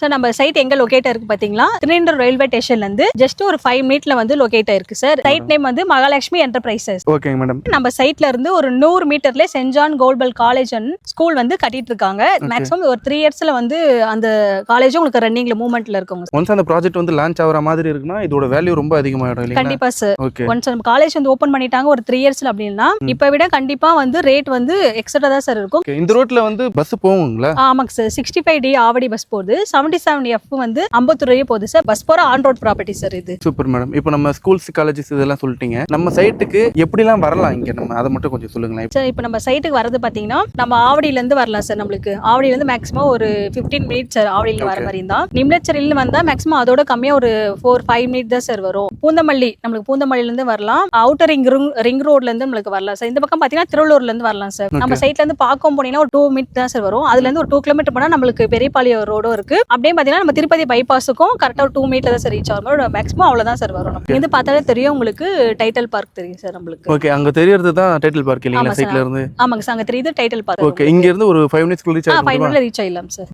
Sir நம்ம side எங்க locate இருக்கு பாத்தீங்களா, திருநெல்வேலி ரயில்வே ஸ்டேஷன்ல இருந்து ஜஸ்ட் ஒரு 5 மினிட்ல வந்து லொகேட் ஆயிருக்கு சார். சைட் நேம் வந்து மகாலட்சுமி என்டர்பிரைசஸ். ஓகேங்க மேடம். நம்ம சைட்ல இருந்து ஒரு 100 மீட்டர்ல சென்ட் ஜான் கோல்பல் காலேஜ் அண்ட் ஸ்கூல் வந்து கட்டிட்டு இருக்காங்க. மேக்ஸிமம் ஒரு 3 இயர்ஸ்ல வந்து அந்த காலேஜ் உங்களுக்கு ரன்னிங்ல மூவ்மெண்ட்ல இருக்குங்க. ஒன்ஸ் அந்த ப்ராஜெக்ட் வந்து லான்ச் ஆகுற மாதிரி இருக்குன்னா இதோட வேல்யூ ரொம்ப அதிகமாயிடும் இல்லையா? கண்டிப்பா சார். ஓகே. ஒன்ஸ் நம்ம காலேஜ் வந்து ஓபன் பண்ணிட்டாங்க ஒரு 3 இயர்ஸ்ல அப்படின்னா இப்ப விட கண்டிப்பா வந்து ரேட் வந்து எக்ஸ்ட்ரா தான் சார் இருக்கும். இந்த ரோட்ல வந்து பஸ் போகுங்களா? ஆமாங்க சார். 65D ஆவடி பஸ் போகுது. 77F வந்து அம்பத்தூர் போகுது சார். பஸ் போற ஆன் ரோட் ப்ராப்பர்ட்டி சார் இது. Super madam. இப்போ நம்ம ஸ்கூல்ஸ் காலேஜஸ் இதெல்லாம் சொல்லிட்டீங்க. நம்ம சைட்டுக்கு எப்படிலாம் வரலாம் இங்க, நம்ம அதை மட்டும் கொஞ்சம் சொல்லுங்களேன். சார் இப்போ நம்ம சைட்டுக்கு வரது பாத்தீங்கன்னா நம்ம ஆவடியில இருந்து வரலாம் சார். நம்மளுக்கு ஆவடியில இருந்து மேக்ஸிமம் ஒரு 15 மினிட்ஸ் சார். ஆவடியில வர மாதிரி தான். நிம்லச்சரில வந்தா மேக்ஸிமம் அதோட கம்மியா ஒரு 4-5 மினிட் தான் சார் வரும். பூந்தமல்லி, நம்மளுக்கு பூந்தமல்லில இருந்து வரலாம். அவுட்டர் ரிங் ரோட்ல இருந்து நம்மளுக்கு வரலாம் சார். இந்த பக்கம் பாத்தீங்கன்னா திருவள்ளூர்ல இருந்து வரலாம் சார். நம்ம சைட்ல இருந்து பார்க்க போனீங்கன்னா ஒரு 2 மினிட் தான் சார் வரும். அதுல இருந்து ஒரு 2 கிலோமீட்டர் போனா நம்மளுக்கு பெரியபாளையம் ரோடும் இருக்கு. அப்படியே பாத்தீங்கன்னா நம்ம திருப்பதி பைபாஸுக்கும் கரெக்டா ஒரு 2 மினிட்ல தான் சார் ரீச் ஆகும். மேக்ஸிமம் அவ்வளவுதான் சார் வரும். நம்ம இது பார்த்தாலே தெரியும் உங்களுக்கு, டைட்டில் பார்க் தெரியும் சார் நம்மளுக்கு. ஓகே, அங்க தெரியறது தான் டைட்டில் பார்க் இல்லைங்களா சைட்ல இருந்து? ஆமாங்க சார், அங்க தெரியுது டைட்டில் பார்க். ஓகே, இங்க இருந்து ஒரு 5 மினிட்ஸ்க்குள்ள ரீச் ஆயிடும். 5 மினிட்ல ரீச் ஆயிடலாம் சார்.